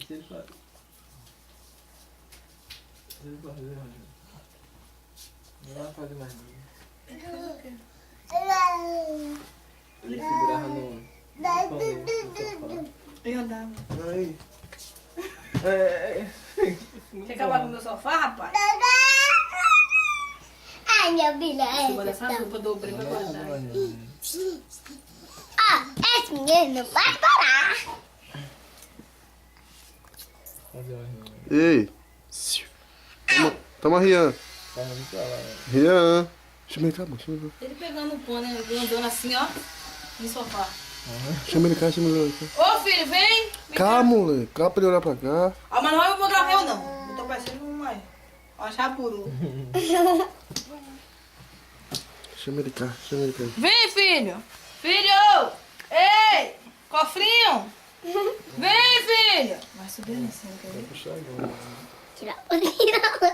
Se ele faz. Se ele fazer, não vai fazer mais nada. Ele segurava no pano. Eu andava. Aí. Quer acabar com o meu sofá, rapaz? Ai, minha filha. Eu vou dessa roupa, dobrei pra guardar. Esse menino não vai parar. Ei. Toma, Rian. Rian. Chama ele cá, mano. Chama ele cá. Ele pegando o pano, andando assim, ó, no sofá. Chama ele cá, chama ele cá. Ô, filho, vem! Cá, moleque. Cá pra ele olhar pra cá. Ah, mas não vai mostrar eu, não. Eu tô parecendo um mãe. Ó, chapuru. Chama ele cá, chama ele cá. Vem, filho! Filho! Ei! Cofrinho! Vem, filho! Vai subir ali, você não quer ver? Tira o dedo.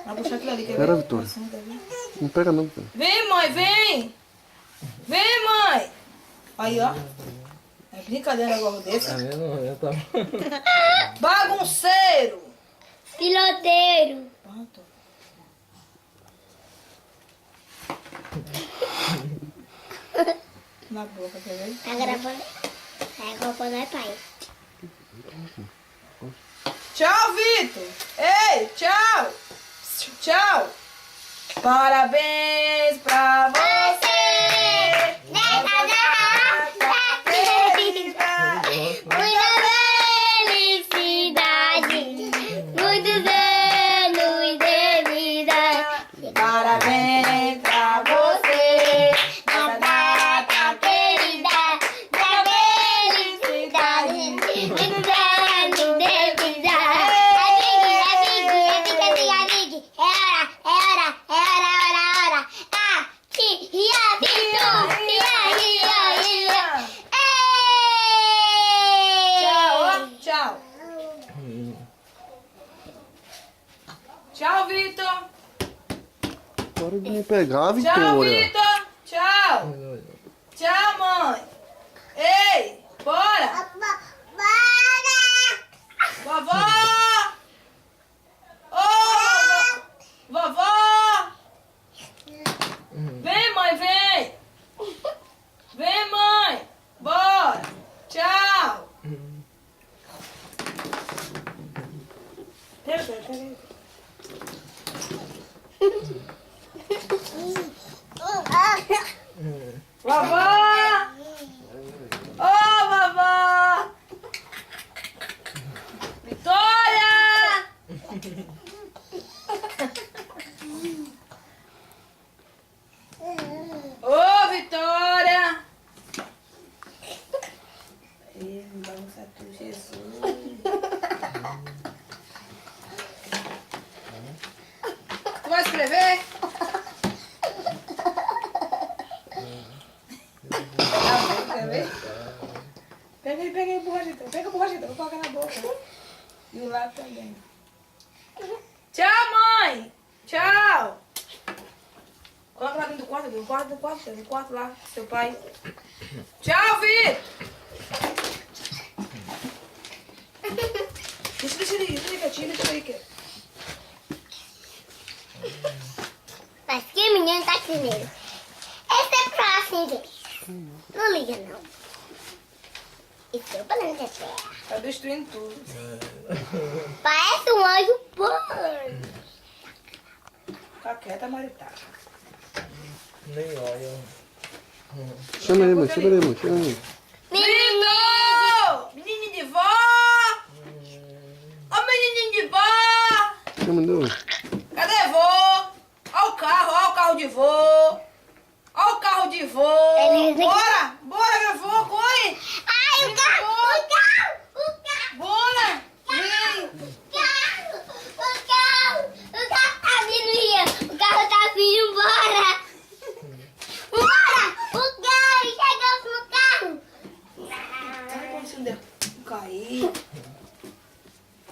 Vai puxar aquilo ali, quer ver? Pera, Vitória. Assim, quer ver? Não pega não, cara. Vem, mãe, vem! Vem, mãe! Aí, ó. É brincadeira agora desse. Tá vendo? Eu tava. Bagunceiro! Piloteiro. Pronto. Na boca, quer ver? Tá gravando? Pega o pano, pai. Tchau, Vitor! Ei, tchau! Tchau! Parabéns pra você! Nessa data querida, muita felicidade, muitos anos de vida. Parabéns pra você! Nessa data querida, da felicidade, muitos anos de vida. Amigue, é hora. Aqui, Ria, Vitor, Ria. Tchau, ó. Tchau! Tchau, Vitor! Para de me pegar, Tchau, Vitória. Vitor! Tchau! Tchau, mãe! Ei! Bora! Vovó! Ô, vovó! Vem, mãe, vem! Vem, mãe! Bora! Tchau! Pega aí. Vovó! Ô, vovó! Vitória! Ô, Vitória! Ih, não bagunça tudo, Jesus. Tu vai escrever? Quer ver? Pega aí, borrachita. Pega a borrachita, vou colocar na boca. E o lado também. Tchau, mãe! Tchau! Coloca lá dentro do quarto, no quarto lá, seu pai. Tchau, Vitor! Deixa ele quietinho, deixa ele quieto. Mas que menino tá aqui mesmo. Esse é próximo, gente. Não liga, não. Esse é o planeta Terra. Tá destruindo tudo. Parece um anjo bom. Fica quieta, Maritá. Nem olha. Chama ele, mãe. Chama ele. Vitor! Menininho de vó! Ó, menininho de vó! Chama ele. Cadê vô? Ó o carro de vô. Ó o carro de vô. Bora, meu vô, corre. Ai, o carro! Bora, vem. O carro tá vindo, Ria. O carro tá vindo embora. Bora! O carro! Chegamos no carro. Cair.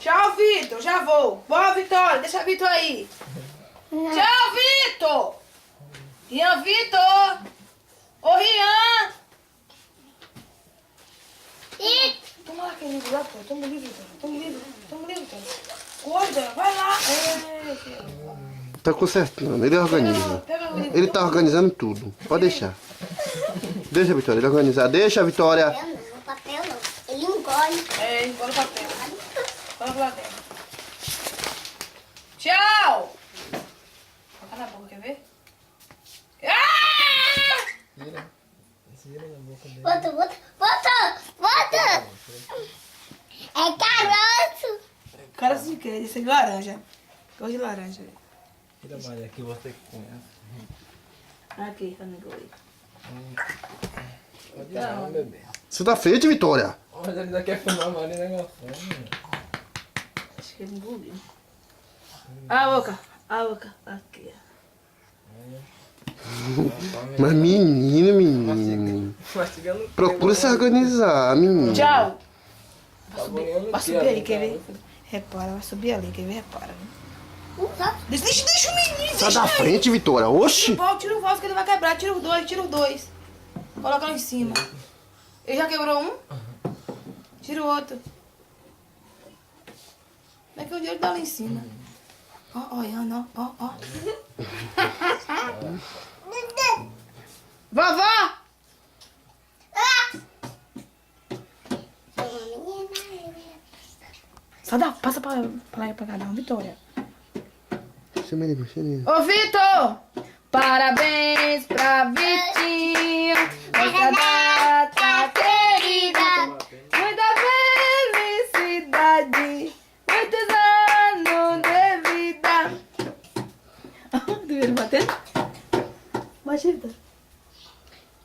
Tchau, Vitor, já vou. Boa, Vitória, deixa Vitor aí. Tchau, Vitor. Rian, Vitor. Ô, Rian. E Toma lá aquele livro lá, pô. Toma o livro, Vitor. Toma o livro. coisa. Vai lá. Tá consertando, ele organiza. Pega o Ele tá organizando tudo. Pode deixar. Deixa, Vitória, ele organizar. Deixa, Vitória. Papel não. Ele engole. Engole o papel. Coloca lá dentro. Tchau! Coloca na boca, quer ver? Vira na boca dele. Bota. É caroço. Cara, assim que isso é de laranja. Gosto de laranja. Tira mais aqui, você que conhece. Aqui, amigo. Pode ir lá, bebê. Você tá feito, Vitória? Mas ele ainda quer fumar mais negócio. Acho que ele engoliu. A boca. Aqui. Mas menino. Mastigando. Procura se organizar, menino. Tchau. Saboreando Vai aqui, subir ali, ó. quer ver? Repara, vai subir ali, quer ver? Repara. Deixa o menino. Sai da frente, Vitória. Oxi. Tira o vaso que ele vai quebrar. Tira os dois. Coloca lá em cima. Ele já quebrou um? Tira o outro. Como é que o dinheiro tá lá em cima? Ó, Ana, ó. Vovó! Só dá, passa pra cada um, Vitória. Chama ele. Ô, Vitor! Parabéns pra Vitinho, nessa data querida. Muita felicidade, muitos anos de vida. Tu viu ele batendo? Bate, Vitor.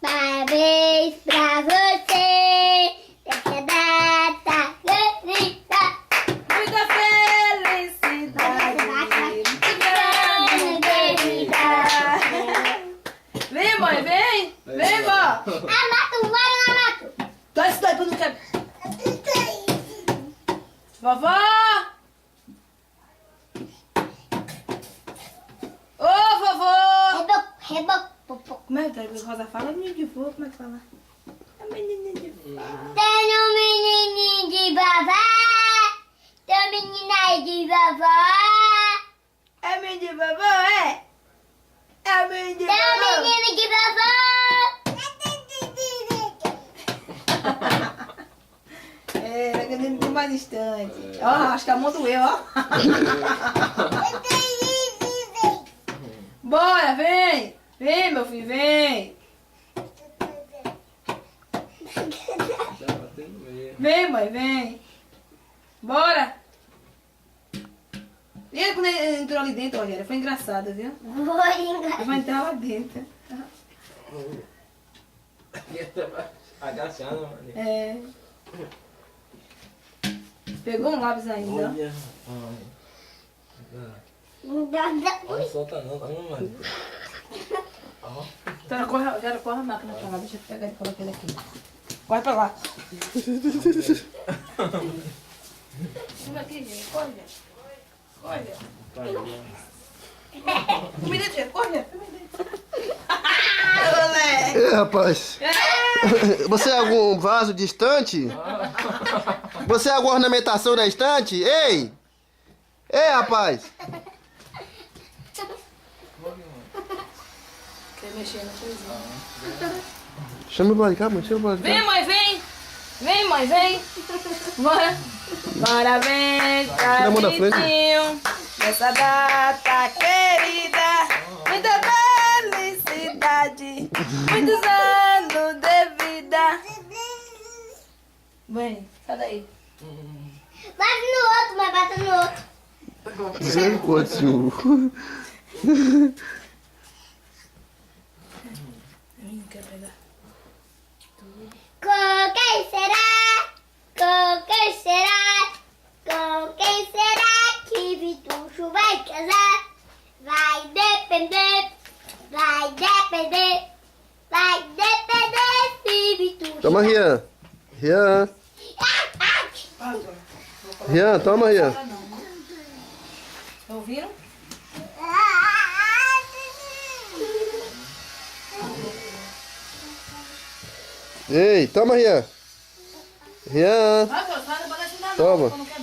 Parabéns pra você, nessa data querida. Muita felicidade, muitos anos de vida. Vem, mãe, vem! Vem, vó! Mato, vai lá, Mato. Dá isso daí pra não quebrar. Vovó! Ô, vovó! Reboco. Como é que Rosa fala? Menino de fogo, como é que fala? É menino de fogo. Tem um menininho de vovó. Tem um menino aí de vovó. É menino de vovó, é? É menino de Tem um vovó. menino de vovó. É, que ele tem mais distante. Ó, acho que a mão doeu, ó. Bora, vem! Vem, meu filho, vem! Tá batendo mesmo. Vem, mãe, vem! Bora! E ele, quando ele entrou ali dentro, Rogério, foi engraçado, viu? Ele vai entrar lá dentro. Aqui tava agachado, mano. É. Pegou um lápis ainda, ó. Olha. Não solta não, tá vendo, mano? Ó. Então, corre a máquina pra lá, deixa eu pegar e colocar ele aqui. Corre pra lá. Vem aqui, gente. Corre, gente. Corre, gente. Vai, vai. Comida, gente. Corre, gente. Moleque. Ei, rapaz. Você é algum vaso de estante? Você é alguma ornamentação da estante? Ei! Ei, rapaz! Quer mexer na coisinha. Chama o lado de cá, mãe. Chama o lado de Vem, cá. mãe, vem. Vem, mãe, vem. Bora. Parabéns Tira pra a mão da frente. Vitinho, nessa data querida. Muita felicidade, muitos anos de vida. Vem, sai daí. Bate no outro, mas bate no outro. Misericórdia, senhor. Não quer pegar. Com quem será? Com quem será? Com quem será que Vitucho vai casar? Vai depender, vai depender, vai depender se Vitucho... Toma, Rian. Rian. Rian, toma, Rian. Ouviram? Ei, toma, Rian. Rian. Vai, vai, vai, não pode ajudar não. Toma. Não quebra.